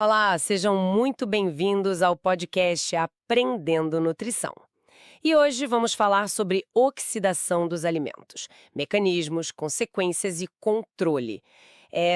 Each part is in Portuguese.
Olá, sejam muito bem-vindos ao podcast Aprendendo Nutrição. E hoje vamos falar sobre oxidação dos alimentos, mecanismos, consequências e controle.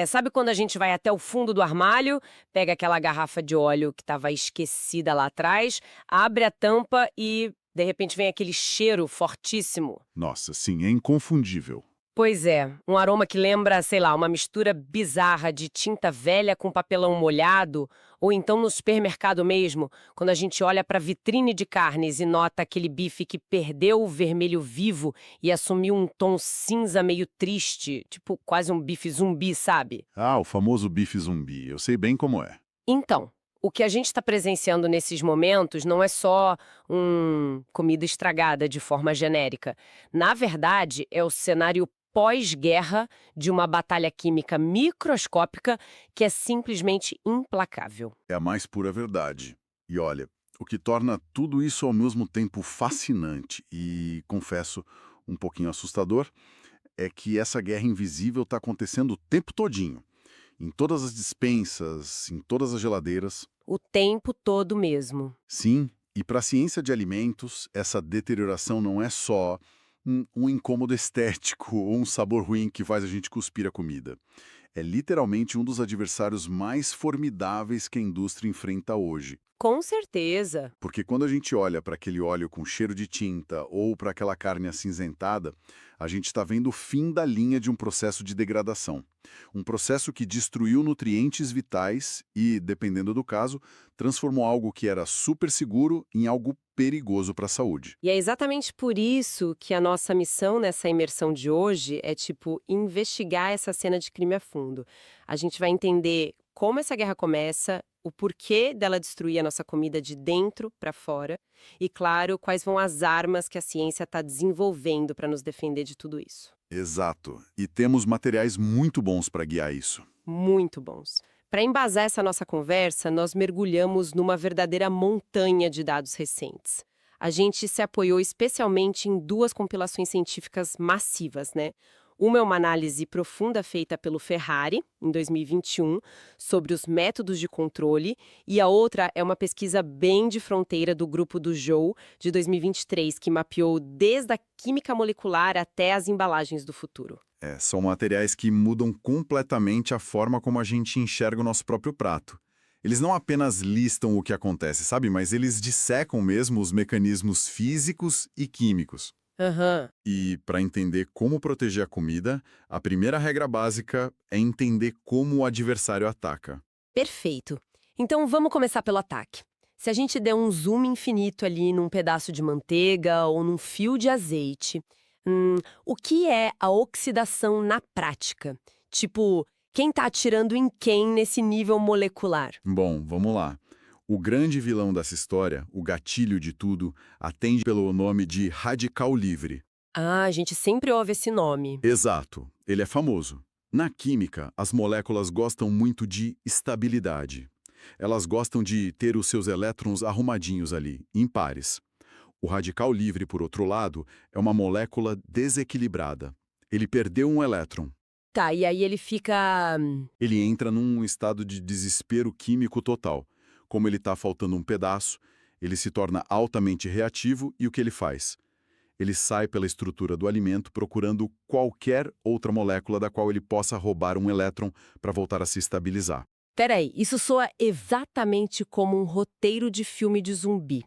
Sabe quando a gente vai até o fundo do armário, pega aquela garrafa de óleo que estava esquecida lá atrás, abre a tampa e, de repente, vem aquele cheiro fortíssimo? Nossa, sim, é inconfundível. Pois é, um aroma que lembra, sei lá, uma mistura bizarra de tinta velha com papelão molhado, ou então no supermercado mesmo, quando a gente olha para a vitrine de carnes e nota aquele bife que perdeu o vermelho vivo e assumiu um tom cinza meio triste, tipo quase um bife zumbi, sabe? Ah, o famoso bife zumbi, eu sei bem como é. Então, o que a gente está presenciando nesses momentos não é só comida estragada de forma genérica. Na verdade, é o cenário pós-guerra de uma batalha química microscópica que é simplesmente implacável. É a mais pura verdade. E olha, o que torna tudo isso ao mesmo tempo fascinante e, confesso, um pouquinho assustador, é que essa guerra invisível está acontecendo o tempo todinho. Em todas as despensas, em todas as geladeiras. O tempo todo mesmo. Sim, e para a ciência de alimentos, essa deterioração não é só um incômodo estético ou um sabor ruim que faz a gente cuspir a comida. É literalmente um dos adversários mais formidáveis que a indústria enfrenta hoje. Com certeza. Porque quando a gente olha para aquele óleo com cheiro de tinta ou para aquela carne acinzentada, a gente está vendo o fim da linha de um processo de degradação. Um processo que destruiu nutrientes vitais e, dependendo do caso, transformou algo que era super seguro em algo perigoso para a saúde. E é exatamente por isso que a nossa missão nessa imersão de hoje é, tipo, investigar essa cena de crime a fundo. A gente vai entender como essa guerra começa, o porquê dela destruir a nossa comida de dentro para fora e, claro, quais vão as armas que a ciência está desenvolvendo para nos defender de tudo isso. Exato. E temos materiais muito bons para guiar isso. Muito bons. Para embasar essa nossa conversa, nós mergulhamos numa verdadeira montanha de dados recentes. A gente se apoiou especialmente em duas compilações científicas massivas, né? Uma é uma análise profunda feita pelo Ferrari, em 2021, sobre os métodos de controle, e a outra é uma pesquisa bem de fronteira do grupo do Joe, de 2023, que mapeou desde a química molecular até as embalagens do futuro. São materiais que mudam completamente a forma como a gente enxerga o nosso próprio prato. Eles não apenas listam o que acontece, sabe? Mas eles dissecam mesmo os mecanismos físicos e químicos. Aham. E, para entender como proteger a comida, a primeira regra básica é entender como o adversário ataca. Perfeito. Então vamos começar pelo ataque. Se a gente der um zoom infinito ali num pedaço de manteiga ou num fio de azeite, o que é a oxidação na prática? Tipo, quem está atirando em quem nesse nível molecular? Bom, vamos lá. O grande vilão dessa história, o gatilho de tudo, atende pelo nome de radical livre. Ah, a gente sempre ouve esse nome. Exato, ele é famoso. Na química, as moléculas gostam muito de estabilidade. Elas gostam de ter os seus elétrons arrumadinhos ali, em pares. O radical livre, por outro lado, é uma molécula desequilibrada. Ele perdeu um elétron. Tá, e aí ele fica. Ele entra num estado de desespero químico total. Como ele está faltando um pedaço, ele se torna altamente reativo e o que ele faz? Ele sai pela estrutura do alimento procurando qualquer outra molécula da qual ele possa roubar um elétron para voltar a se estabilizar. Peraí, isso soa exatamente como um roteiro de filme de zumbi.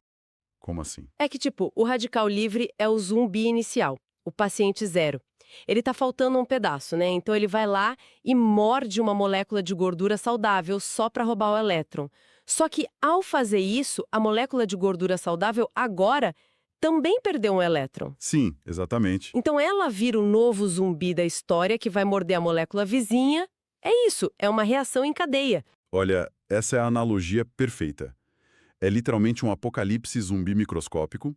Como assim? É que, tipo, o radical livre é o zumbi inicial, o paciente zero. Ele tá faltando um pedaço, né? Então ele vai lá e morde uma molécula de gordura saudável só para roubar o elétron. Só que, ao fazer isso, a molécula de gordura saudável agora também perdeu um elétron. Sim, exatamente. Então ela vira o novo zumbi da história que vai morder a molécula vizinha. É isso, é uma reação em cadeia. Olha, essa é a analogia perfeita. É literalmente um apocalipse zumbi microscópico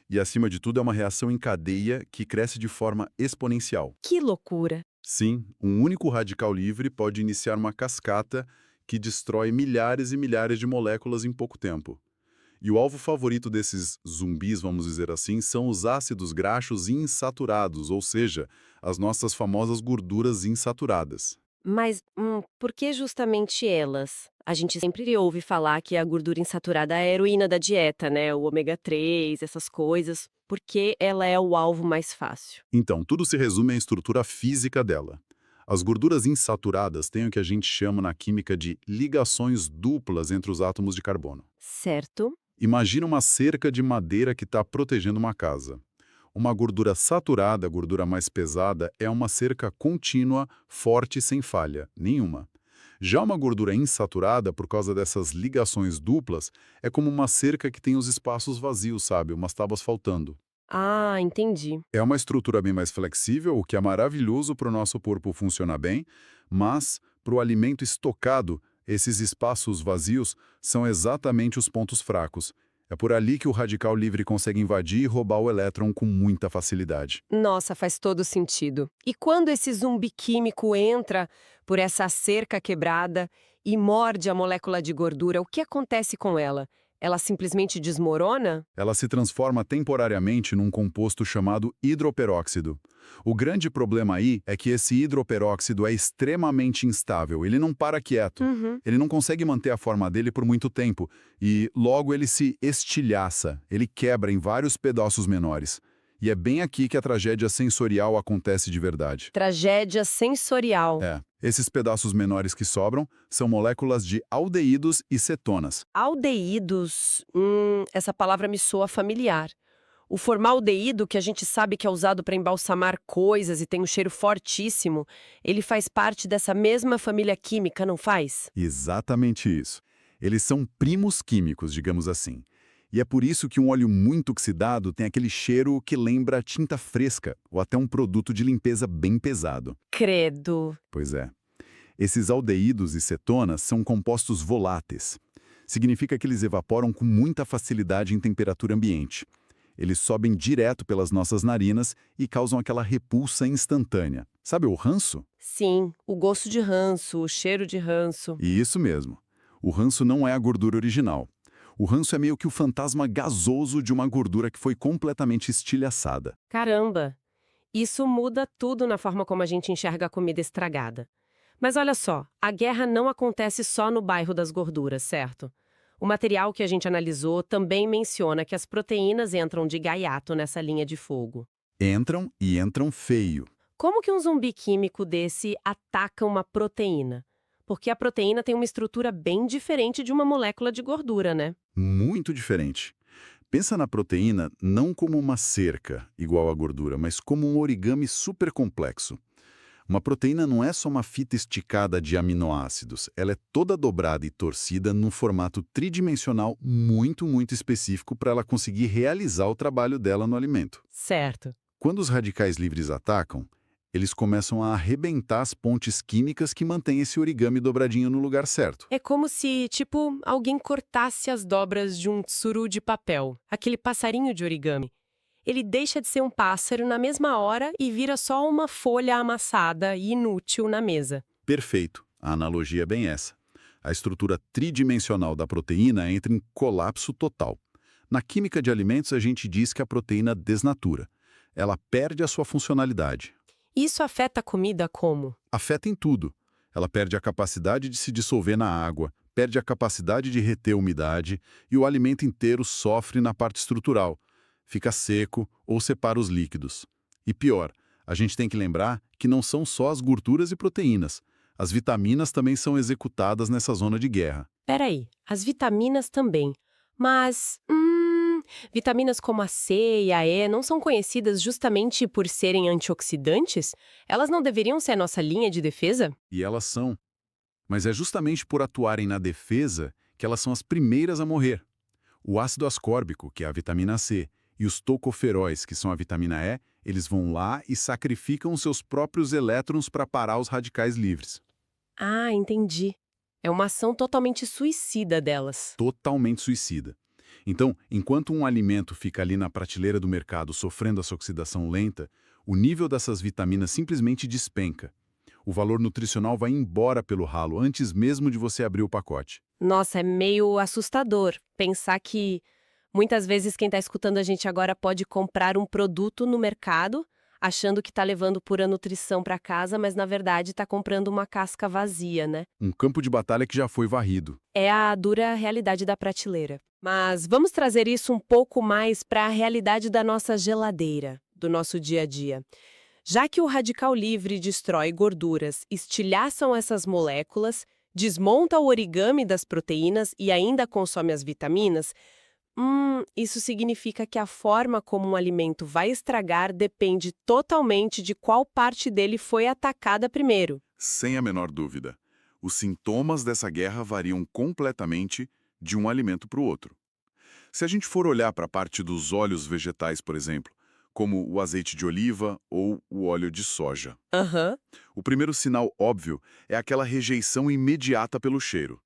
e, acima de tudo, é uma reação em cadeia que cresce de forma exponencial. Que loucura! Sim, um único radical livre pode iniciar uma cascata que destrói milhares e milhares de moléculas em pouco tempo. E o alvo favorito desses zumbis, vamos dizer assim, são os ácidos graxos insaturados, ou seja, as nossas famosas gorduras insaturadas. Mas, por que justamente elas? A gente sempre ouve falar que a gordura insaturada é a heroína da dieta, né? O ômega 3, essas coisas, porque ela é o alvo mais fácil. Então, tudo se resume à estrutura física dela. As gorduras insaturadas têm o que a gente chama na química de ligações duplas entre os átomos de carbono. Certo? Imagina uma cerca de madeira que está protegendo uma casa. Uma gordura saturada, a gordura mais pesada, é uma cerca contínua, forte e sem falha, nenhuma. Já uma gordura insaturada, por causa dessas ligações duplas, é como uma cerca que tem os espaços vazios, sabe? Umas tábuas faltando. Ah, entendi. É uma estrutura bem mais flexível, o que é maravilhoso para o nosso corpo funcionar bem, mas, para o alimento estocado, esses espaços vazios são exatamente os pontos fracos. É por ali que o radical livre consegue invadir e roubar o elétron com muita facilidade. Nossa, faz todo sentido. E quando esse zumbi químico entra por essa cerca quebrada e morde a molécula de gordura, o que acontece com ela? Ela simplesmente desmorona? Ela se transforma temporariamente num composto chamado hidroperóxido. O grande problema aí é que esse hidroperóxido é extremamente instável, ele não para quieto. Uhum. Ele não consegue manter a forma dele por muito tempo e logo ele se estilhaça, ele quebra em vários pedaços menores. E é bem aqui que a tragédia sensorial acontece de verdade. Tragédia sensorial. Esses pedaços menores que sobram são moléculas de aldeídos e cetonas. Aldeídos, essa palavra me soa familiar. O formaldeído, que a gente sabe que é usado para embalsamar coisas e tem um cheiro fortíssimo, ele faz parte dessa mesma família química, não faz? Exatamente isso. Eles são primos químicos, digamos assim. E é por isso que um óleo muito oxidado tem aquele cheiro que lembra tinta fresca ou até um produto de limpeza bem pesado. Credo. Pois é. Esses aldeídos e cetonas são compostos voláteis. Significa que eles evaporam com muita facilidade em temperatura ambiente. Eles sobem direto pelas nossas narinas e causam aquela repulsa instantânea. Sabe o ranço? Sim, o gosto de ranço, o cheiro de ranço. E isso mesmo. O ranço não é a gordura original. O ranço é meio que o fantasma gasoso de uma gordura que foi completamente estilhaçada. Caramba! Isso muda tudo na forma como a gente enxerga a comida estragada. Mas olha só, a guerra não acontece só no bairro das gorduras, certo? O material que a gente analisou também menciona que as proteínas entram de gaiato nessa linha de fogo. Entram e entram feio. Como que um zumbi químico desse ataca uma proteína? Porque a proteína tem uma estrutura bem diferente de uma molécula de gordura, né? Muito diferente. Pensa na proteína não como uma cerca, igual à gordura, mas como um origami super complexo. Uma proteína não é só uma fita esticada de aminoácidos, ela é toda dobrada e torcida num formato tridimensional muito específico para ela conseguir realizar o trabalho dela no alimento. Certo. Quando os radicais livres atacam, eles começam a arrebentar as pontes químicas que mantêm esse origami dobradinho no lugar certo. É como se, tipo, alguém cortasse as dobras de um tsuru de papel, aquele passarinho de origami. Ele deixa de ser um pássaro na mesma hora e vira só uma folha amassada e inútil na mesa. Perfeito, a analogia é bem essa. A estrutura tridimensional da proteína entra em colapso total. Na química de alimentos, a gente diz que a proteína desnatura. Ela perde a sua funcionalidade. Isso afeta a comida como? Afeta em tudo. Ela perde a capacidade de se dissolver na água, perde a capacidade de reter umidade e o alimento inteiro sofre na parte estrutural. Fica seco ou separa os líquidos. E pior, a gente tem que lembrar que não são só as gorduras e proteínas. As vitaminas também são executadas nessa zona de guerra. Peraí, as vitaminas também. Mas, vitaminas como a C e a E não são conhecidas justamente por serem antioxidantes? Elas não deveriam ser a nossa linha de defesa? E elas são. Mas é justamente por atuarem na defesa que elas são as primeiras a morrer. O ácido ascórbico, que é a vitamina C, e os tocoferóis, que são a vitamina E, eles vão lá e sacrificam seus próprios elétrons para parar os radicais livres. Ah, entendi. É uma ação totalmente suicida delas. Totalmente suicida. Então, enquanto um alimento fica ali na prateleira do mercado sofrendo essa oxidação lenta, o nível dessas vitaminas simplesmente despenca. O valor nutricional vai embora pelo ralo antes mesmo de você abrir o pacote. Nossa, é meio assustador pensar que muitas vezes quem está escutando a gente agora pode comprar um produto no mercado, achando que está levando pura nutrição para casa, mas na verdade está comprando uma casca vazia, né? Um campo de batalha que já foi varrido. É a dura realidade da prateleira. Mas vamos trazer isso um pouco mais para a realidade da nossa geladeira, do nosso dia a dia. Já que o radical livre destrói gorduras, estilhaçam essas moléculas, desmonta o origami das proteínas e ainda consome as vitaminas, isso significa que a forma como um alimento vai estragar depende totalmente de qual parte dele foi atacada primeiro. Sem a menor dúvida. Os sintomas dessa guerra variam completamente de um alimento para o outro. Se a gente for olhar para a parte dos óleos vegetais, por exemplo, como o azeite de oliva ou o óleo de soja, Aham. o primeiro sinal óbvio é aquela rejeição imediata pelo cheiro.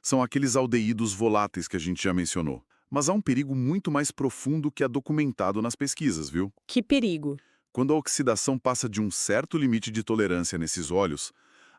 São aqueles aldeídos voláteis que a gente já mencionou. Mas há um perigo muito mais profundo que é documentado nas pesquisas, viu? Que perigo. Quando a oxidação passa de um certo limite de tolerância nesses óleos,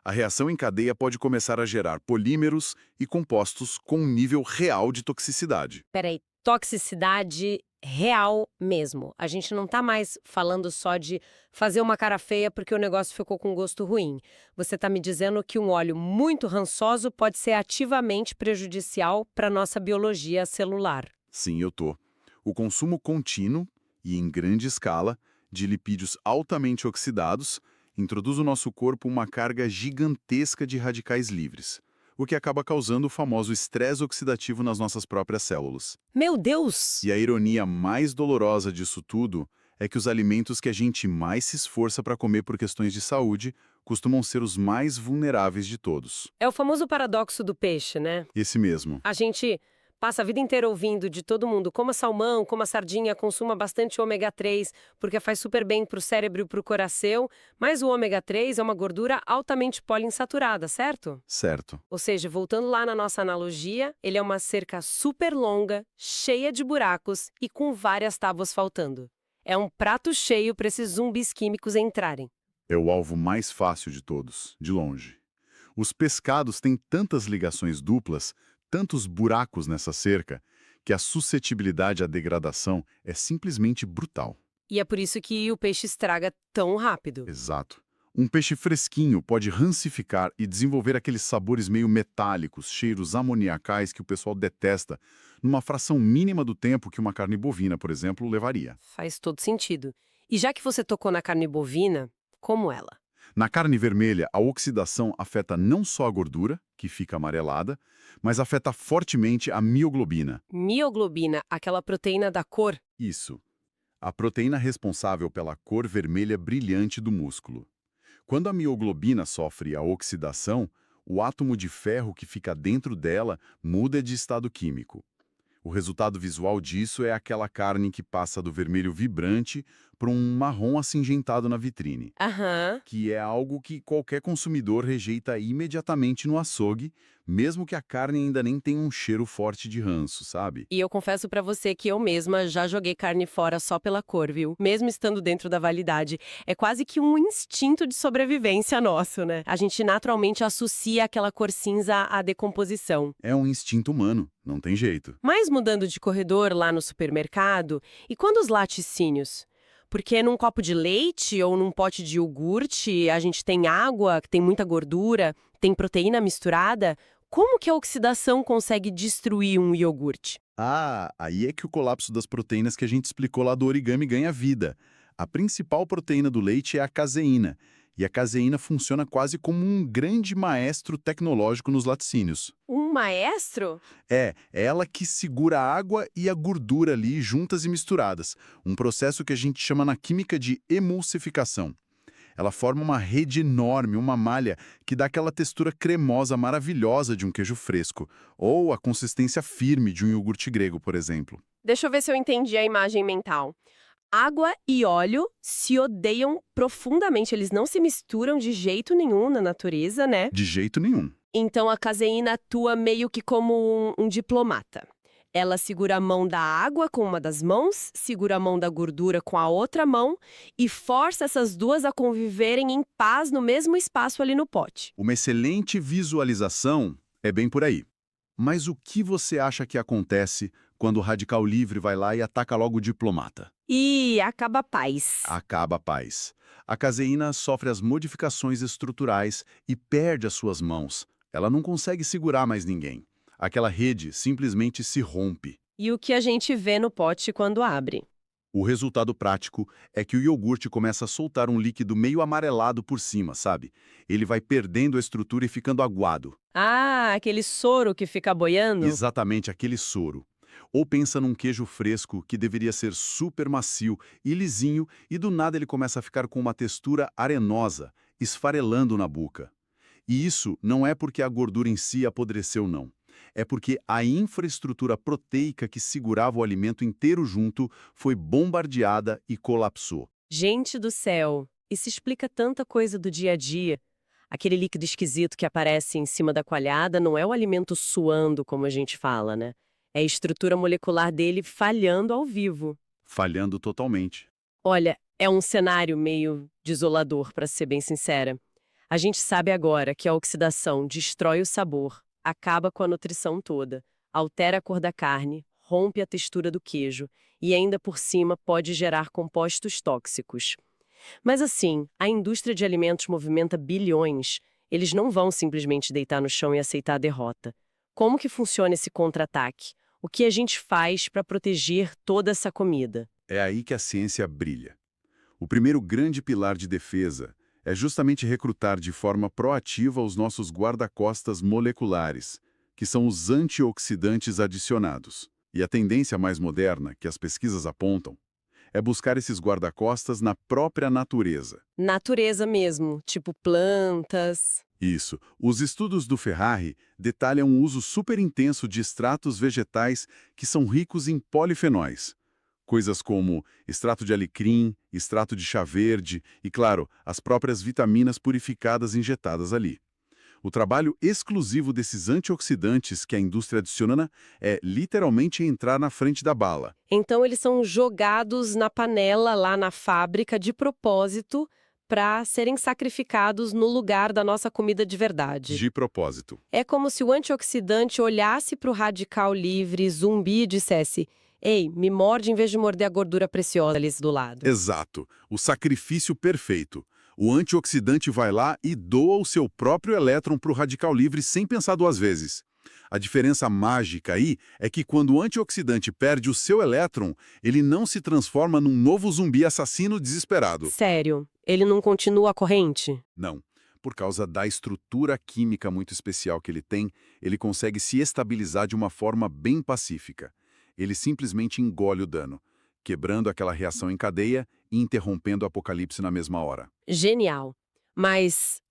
a reação em cadeia pode começar a gerar polímeros e compostos com um nível real de toxicidade. Peraí, toxicidade real mesmo. A gente não tá mais falando só de fazer uma cara feia porque o negócio ficou com gosto ruim. Você tá me dizendo que um óleo muito rançoso pode ser ativamente prejudicial para nossa biologia celular. Sim, eu tô. O consumo contínuo e em grande escala de lipídios altamente oxidados introduz no nosso corpo uma carga gigantesca de radicais livres, o que acaba causando o famoso estresse oxidativo nas nossas próprias células. Meu Deus! E a ironia mais dolorosa disso tudo é que os alimentos que a gente mais se esforça para comer por questões de saúde costumam ser os mais vulneráveis de todos. É o famoso paradoxo do peixe, né? Esse mesmo. A gente passa a vida inteira ouvindo de todo mundo, coma salmão, coma sardinha, consuma bastante ômega 3, porque faz super bem para o cérebro e para o coração, mas o ômega 3 é uma gordura altamente poliinsaturada, certo? Certo. Ou seja, voltando lá na nossa analogia, ele é uma cerca super longa, cheia de buracos e com várias tábuas faltando. É um prato cheio para esses zumbis químicos entrarem. É o alvo mais fácil de todos, de longe. Os pescados têm tantas ligações duplas, tantos buracos nessa cerca, que a suscetibilidade à degradação é simplesmente brutal. E é por isso que o peixe estraga tão rápido. Exato. Um peixe fresquinho pode rancificar e desenvolver aqueles sabores meio metálicos, cheiros amoniacais que o pessoal detesta, numa fração mínima do tempo que uma carne bovina, por exemplo, levaria. Faz todo sentido. E já que você tocou na carne bovina, como ela? Na carne vermelha, a oxidação afeta não só a gordura, que fica amarelada, mas afeta fortemente a mioglobina. Mioglobina, aquela proteína da cor. Isso. A proteína responsável pela cor vermelha brilhante do músculo. Quando a mioglobina sofre a oxidação, o átomo de ferro que fica dentro dela muda de estado químico. O resultado visual disso é aquela carne que passa do vermelho vibrante para um marrom acinzentado na vitrine, Aham. que é algo que qualquer consumidor rejeita imediatamente no açougue, mesmo que a carne ainda nem tenha um cheiro forte de ranço, sabe? E eu confesso pra você que eu mesma já joguei carne fora só pela cor, viu? Mesmo estando dentro da validade. É quase que um instinto de sobrevivência nosso, né? A gente naturalmente associa aquela cor cinza à decomposição. É um instinto humano, não tem jeito. Mas mudando de corredor lá no supermercado, e quando os laticínios? Porque num copo de leite ou num pote de iogurte a gente tem água, que tem muita gordura, tem proteína misturada. Como que a oxidação consegue destruir um iogurte? Ah, aí é que o colapso das proteínas que a gente explicou lá do origami ganha vida. A principal proteína do leite é a caseína, e a caseína funciona quase como um grande maestro tecnológico nos laticínios. Um maestro? É ela que segura a água e a gordura ali juntas e misturadas, um processo que a gente chama na química de emulsificação. Ela forma uma rede enorme, uma malha, que dá aquela textura cremosa maravilhosa de um queijo fresco, ou a consistência firme de um iogurte grego, por exemplo. Deixa eu ver se eu entendi a imagem mental. Água e óleo se odeiam profundamente, eles não se misturam de jeito nenhum na natureza, né? De jeito nenhum. Então a caseína atua meio que como um diplomata. Ela segura a mão da água com uma das mãos, segura a mão da gordura com a outra mão e força essas duas a conviverem em paz no mesmo espaço ali no pote. Uma excelente visualização é bem por aí. Mas o que você acha que acontece quando o radical livre vai lá e ataca logo o diplomata. E acaba a paz. Acaba a paz. A caseína sofre as modificações estruturais e perde as suas mãos. Ela não consegue segurar mais ninguém. Aquela rede simplesmente se rompe. E o que a gente vê no pote quando abre? O resultado prático é que o iogurte começa a soltar um líquido meio amarelado por cima, sabe? Ele vai perdendo a estrutura e ficando aguado. Ah, aquele soro que fica boiando? Exatamente aquele soro. Ou pensa num queijo fresco que deveria ser super macio e lisinho e do nada ele começa a ficar com uma textura arenosa, esfarelando na boca. E isso não é porque a gordura em si apodreceu, não. É porque a infraestrutura proteica que segurava o alimento inteiro junto foi bombardeada e colapsou. Gente do céu, isso explica tanta coisa do dia a dia. Aquele líquido esquisito que aparece em cima da coalhada não é o alimento suando, como a gente fala, né? É a estrutura molecular dele falhando ao vivo. Falhando totalmente. Olha, é um cenário meio desolador, para ser bem sincera. A gente sabe agora que a oxidação destrói o sabor, acaba com a nutrição toda, altera a cor da carne, rompe a textura do queijo e ainda por cima pode gerar compostos tóxicos. Mas assim, a indústria de alimentos movimenta bilhões. Eles não vão simplesmente deitar no chão e aceitar a derrota. Como que funciona esse contra-ataque? O que a gente faz para proteger toda essa comida? É aí que a ciência brilha. O primeiro grande pilar de defesa é justamente recrutar de forma proativa os nossos guarda-costas moleculares, que são os antioxidantes adicionados. E a tendência mais moderna, que as pesquisas apontam, é buscar esses guarda-costas na própria natureza. Natureza mesmo, tipo plantas. Isso. Os estudos do Ferrari detalham o uso super intenso de extratos vegetais que são ricos em polifenóis. Coisas como extrato de alecrim, extrato de chá verde e, claro, as próprias vitaminas purificadas injetadas ali. O trabalho exclusivo desses antioxidantes que a indústria adiciona é literalmente entrar na frente da bala. Então eles são jogados na panela lá na fábrica de propósito para serem sacrificados no lugar da nossa comida de verdade. De propósito. É como se o antioxidante olhasse para o radical livre zumbi e dissesse: "Ei, me morde em vez de morder a gordura preciosa ali do lado." Exato. O sacrifício perfeito. O antioxidante vai lá e doa o seu próprio elétron para o radical livre sem pensar duas vezes. A diferença mágica aí é que quando o antioxidante perde o seu elétron, ele não se transforma num novo zumbi assassino desesperado. Sério, ele não continua a corrente? Não. Por causa da estrutura química muito especial que ele tem, ele consegue se estabilizar de uma forma bem pacífica. Ele simplesmente engole o dano, quebrando aquela reação em cadeia e interrompendo o apocalipse na mesma hora. Genial. Mas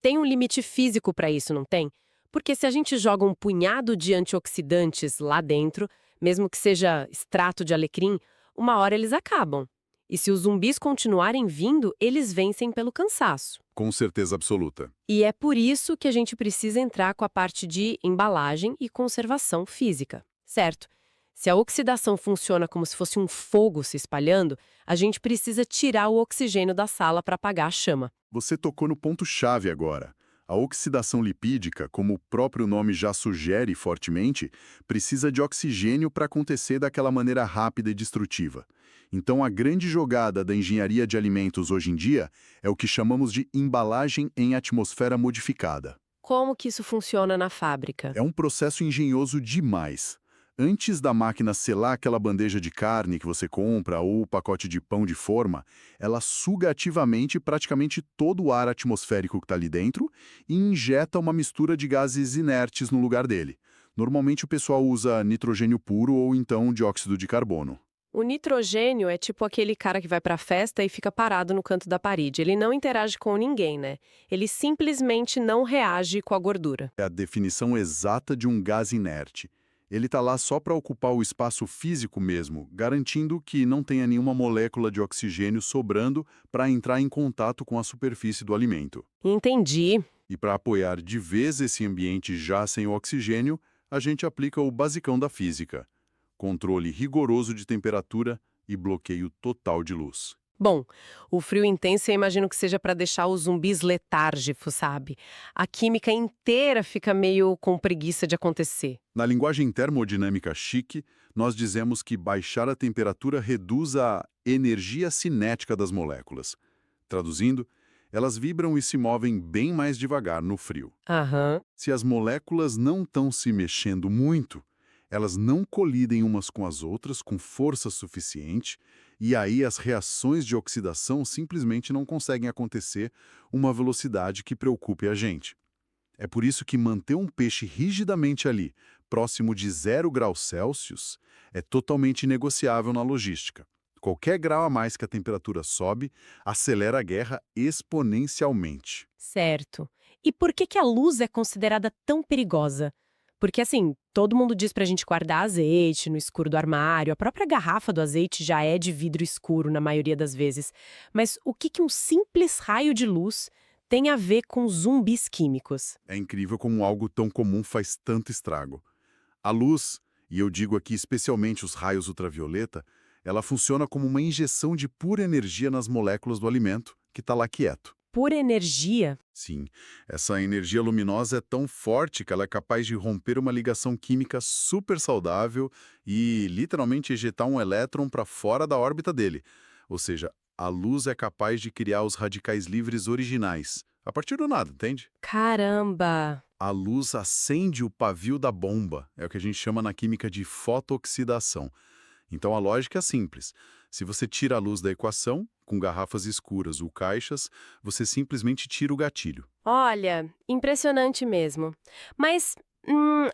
tem um limite físico para isso, não tem? Porque se a gente joga um punhado de antioxidantes lá dentro, mesmo que seja extrato de alecrim, uma hora eles acabam. E se os zumbis continuarem vindo, eles vencem pelo cansaço. Com certeza absoluta. E é por isso que a gente precisa entrar com a parte de embalagem e conservação física, certo? Se a oxidação funciona como se fosse um fogo se espalhando, a gente precisa tirar o oxigênio da sala para apagar a chama. Você tocou no ponto-chave agora. A oxidação lipídica, como o próprio nome já sugere fortemente, precisa de oxigênio para acontecer daquela maneira rápida e destrutiva. Então, a grande jogada da engenharia de alimentos hoje em dia é o que chamamos de embalagem em atmosfera modificada. Como que isso funciona na fábrica? É um processo engenhoso demais. Antes da máquina selar aquela bandeja de carne que você compra ou o pacote de pão de forma, ela suga ativamente praticamente todo o ar atmosférico que está ali dentro e injeta uma mistura de gases inertes no lugar dele. Normalmente o pessoal usa nitrogênio puro ou então dióxido de carbono. O nitrogênio é tipo aquele cara que vai pra festa e fica parado no canto da parede. Ele não interage com ninguém, né? Ele simplesmente não reage com a gordura. É a definição exata de um gás inerte. Ele está lá só para ocupar o espaço físico mesmo, garantindo que não tenha nenhuma molécula de oxigênio sobrando para entrar em contato com a superfície do alimento. Entendi. E para apoiar de vez esse ambiente já sem o oxigênio, a gente aplica o basicão da física: controle rigoroso de temperatura e bloqueio total de luz. Bom, o frio intenso eu imagino que seja para deixar os zumbis letárgicos, sabe? A química inteira fica meio com preguiça de acontecer. Na linguagem termodinâmica chique, nós dizemos que baixar a temperatura reduz a energia cinética das moléculas. Traduzindo, elas vibram e se movem bem mais devagar no frio. Aham. Se as moléculas não estão se mexendo muito, elas não colidem umas com as outras com força suficiente, e aí as reações de oxidação simplesmente não conseguem acontecer uma velocidade que preocupe a gente. É por isso que manter um peixe rigidamente ali, próximo de 0 graus Celsius, é totalmente negociável na logística. Qualquer grau a mais que a temperatura sobe, acelera a guerra exponencialmente. Certo. E por que que a luz é considerada tão perigosa? Porque, assim, todo mundo diz pra gente guardar azeite no escuro do armário, a própria garrafa do azeite já é de vidro escuro na maioria das vezes. Mas o que que um simples raio de luz tem a ver com zumbis químicos? É incrível como algo tão comum faz tanto estrago. A luz, e eu digo aqui especialmente os raios ultravioleta, ela funciona como uma injeção de pura energia nas moléculas do alimento, que está lá quieto. Pura energia? Sim, essa energia luminosa é tão forte que ela é capaz de romper uma ligação química super saudável e literalmente ejetar um elétron para fora da órbita dele. Ou seja, a luz é capaz de criar os radicais livres originais, a partir do nada, entende? Caramba! A luz acende o pavio da bomba, é o que a gente chama na química de fotooxidação. Então a lógica é simples. Se você tira a luz da equação, com garrafas escuras ou caixas, você simplesmente tira o gatilho. Olha, impressionante mesmo. Mas,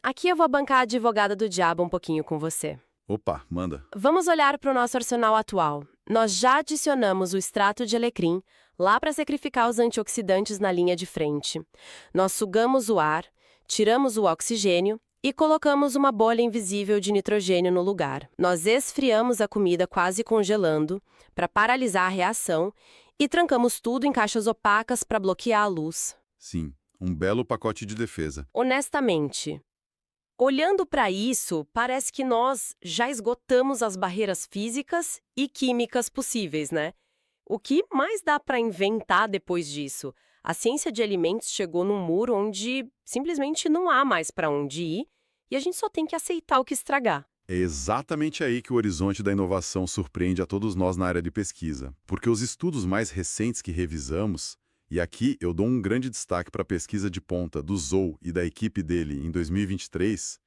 aqui eu vou bancar a advogada do diabo um pouquinho com você. Opa, manda. Vamos olhar para o nosso arsenal atual. Nós já adicionamos o extrato de alecrim lá para sacrificar os antioxidantes na linha de frente. Nós sugamos o ar, tiramos o oxigênio e colocamos uma bolha invisível de nitrogênio no lugar. Nós esfriamos a comida quase congelando para paralisar a reação e trancamos tudo em caixas opacas para bloquear a luz. Sim, um belo pacote de defesa. Honestamente, olhando para isso, parece que nós já esgotamos as barreiras físicas e químicas possíveis, né? O que mais dá para inventar depois disso? A ciência de alimentos chegou num muro onde simplesmente não há mais para onde ir e a gente só tem que aceitar o que estragar. É exatamente aí que o horizonte da inovação surpreende a todos nós na área de pesquisa, porque os estudos mais recentes que revisamos, e aqui eu dou um grande destaque para a pesquisa de ponta do Zou e da equipe dele em 2023,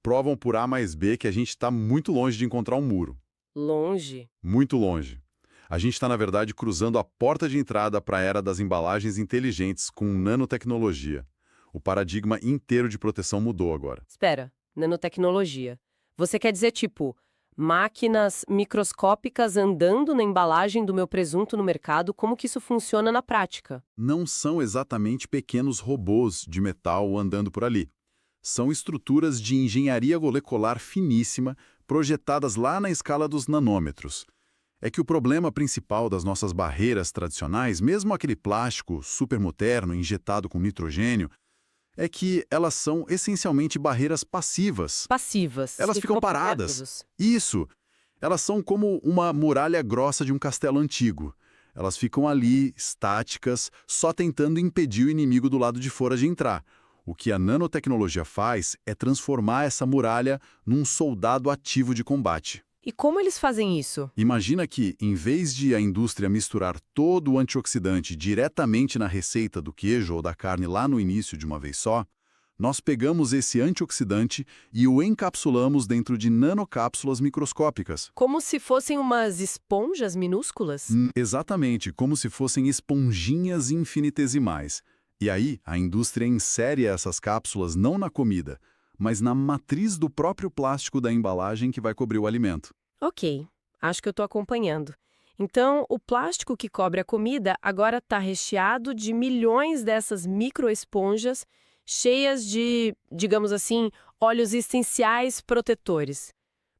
provam por A mais B que a gente está muito longe de encontrar um muro. Longe? Muito longe. A gente está, na verdade, cruzando a porta de entrada para a era das embalagens inteligentes com nanotecnologia. O paradigma inteiro de proteção mudou agora. Espera, nanotecnologia. Você quer dizer, tipo, máquinas microscópicas andando na embalagem do meu presunto no mercado? Como que isso funciona na prática? Não são exatamente pequenos robôs de metal andando por ali. São estruturas de engenharia molecular finíssima, projetadas lá na escala dos nanômetros. É que o problema principal das nossas barreiras tradicionais, mesmo aquele plástico supermoderno injetado com nitrogênio, é que elas são essencialmente barreiras passivas. Passivas. Elas que ficam ficam paradas. paradas. Isso. Elas são como uma muralha grossa de um castelo antigo. Elas ficam ali, estáticas, só tentando impedir o inimigo do lado de fora de entrar. O que a nanotecnologia faz é transformar essa muralha num soldado ativo de combate. E como eles fazem isso? Imagina que, em vez de a indústria misturar todo o antioxidante diretamente na receita do queijo ou da carne lá no início de uma vez só, nós pegamos esse antioxidante e o encapsulamos dentro de nanocápsulas microscópicas. Como se fossem umas esponjas minúsculas? Exatamente, como se fossem esponjinhas infinitesimais. E aí, a indústria insere essas cápsulas não na comida, mas na matriz do próprio plástico da embalagem que vai cobrir o alimento. Ok, acho que eu estou acompanhando. Então, o plástico que cobre a comida agora está recheado de milhões dessas microesponjas cheias de, digamos assim, óleos essenciais protetores.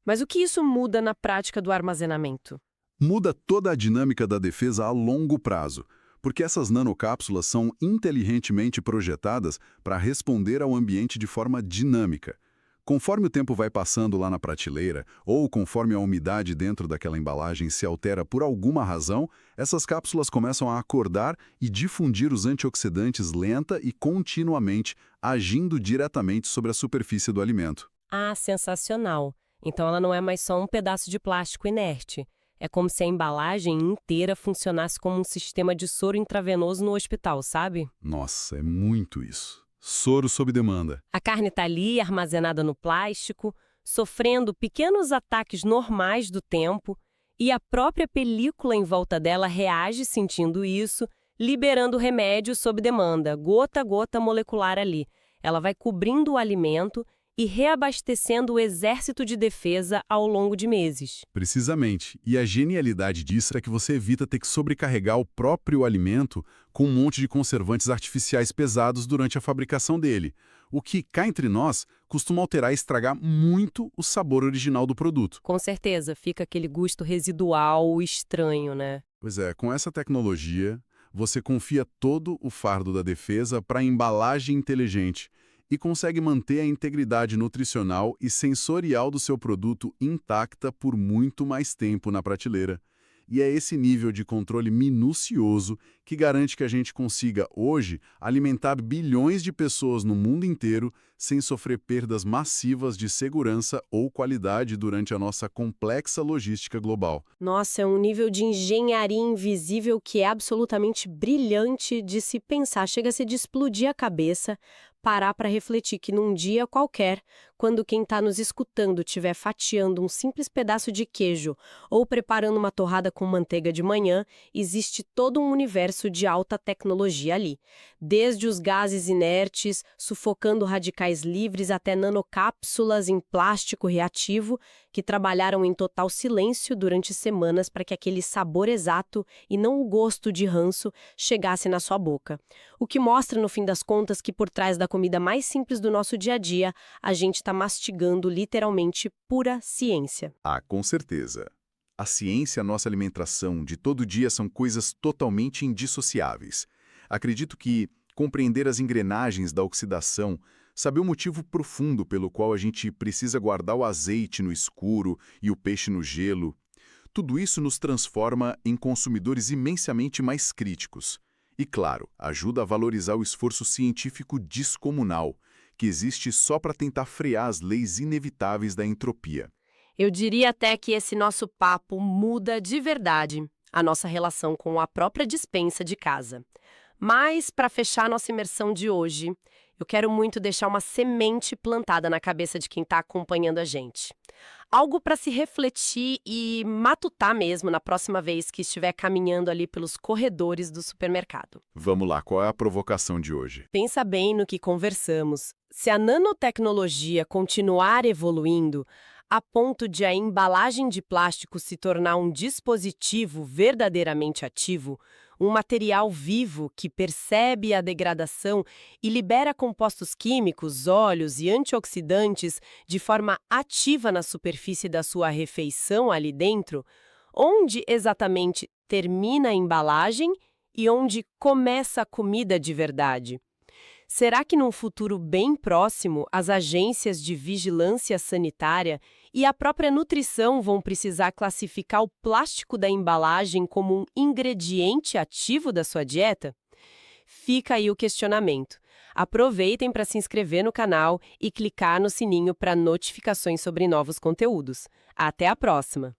Mas o que isso muda na prática do armazenamento? Muda toda a dinâmica da defesa a longo prazo, porque essas nanocápsulas são inteligentemente projetadas para responder ao ambiente de forma dinâmica. Conforme o tempo vai passando lá na prateleira, ou conforme a umidade dentro daquela embalagem se altera por alguma razão, essas cápsulas começam a acordar e difundir os antioxidantes lenta e continuamente, agindo diretamente sobre a superfície do alimento. Ah, sensacional! Então ela não é mais só um pedaço de plástico inerte. É como se a embalagem inteira funcionasse como um sistema de soro intravenoso no hospital, sabe? Nossa, é muito isso. Soro sob demanda. A carne está ali, armazenada no plástico, sofrendo pequenos ataques normais do tempo, e a própria película em volta dela reage sentindo isso, liberando o remédio sob demanda, gota a gota molecular ali. Ela vai cobrindo o alimento e reabastecendo o exército de defesa ao longo de meses. Precisamente. E a genialidade disso é que você evita ter que sobrecarregar o próprio alimento com um monte de conservantes artificiais pesados durante a fabricação dele, o que, cá entre nós, costuma alterar e estragar muito o sabor original do produto. Com certeza, fica aquele gosto residual estranho, né? Pois é, com essa tecnologia, você confia todo o fardo da defesa para a embalagem inteligente e consegue manter a integridade nutricional e sensorial do seu produto intacta por muito mais tempo na prateleira. E é esse nível de controle minucioso que garante que a gente consiga, hoje, alimentar bilhões de pessoas no mundo inteiro sem sofrer perdas massivas de segurança ou qualidade durante a nossa complexa logística global. Nossa, é um nível de engenharia invisível que é absolutamente brilhante de se pensar. Chega-se de explodir a cabeça, parar para refletir que num dia qualquer, quando quem está nos escutando estiver fatiando um simples pedaço de queijo ou preparando uma torrada com manteiga de manhã, existe todo um universo de alta tecnologia ali. Desde os gases inertes, sufocando radicais livres, até nanocápsulas em plástico reativo, que trabalharam em total silêncio durante semanas para que aquele sabor exato e não o gosto de ranço chegasse na sua boca. O que mostra, no fim das contas, que por trás da comida mais simples do nosso dia a dia, a gente está mastigando literalmente pura ciência. Ah, com certeza. A ciência e a nossa alimentação de todo dia são coisas totalmente indissociáveis. Acredito que compreender as engrenagens da oxidação, saber o motivo profundo pelo qual a gente precisa guardar o azeite no escuro e o peixe no gelo, tudo isso nos transforma em consumidores imensamente mais críticos. E, claro, ajuda a valorizar o esforço científico descomunal, que existe só para tentar frear as leis inevitáveis da entropia. Eu diria até que esse nosso papo muda de verdade a nossa relação com a própria despensa de casa. Mas, para fechar nossa imersão de hoje, eu quero muito deixar uma semente plantada na cabeça de quem está acompanhando a gente. Algo para se refletir e matutar mesmo na próxima vez que estiver caminhando ali pelos corredores do supermercado. Vamos lá, qual é a provocação de hoje? Pensa bem no que conversamos. Se a nanotecnologia continuar evoluindo, a ponto de a embalagem de plástico se tornar um dispositivo verdadeiramente ativo, um material vivo que percebe a degradação e libera compostos químicos, óleos e antioxidantes de forma ativa na superfície da sua refeição ali dentro, onde exatamente termina a embalagem e onde começa a comida de verdade? Será que num futuro bem próximo, as agências de vigilância sanitária e a própria nutrição vão precisar classificar o plástico da embalagem como um ingrediente ativo da sua dieta? Fica aí o questionamento. Aproveitem para se inscrever no canal e clicar no sininho para notificações sobre novos conteúdos. Até a próxima!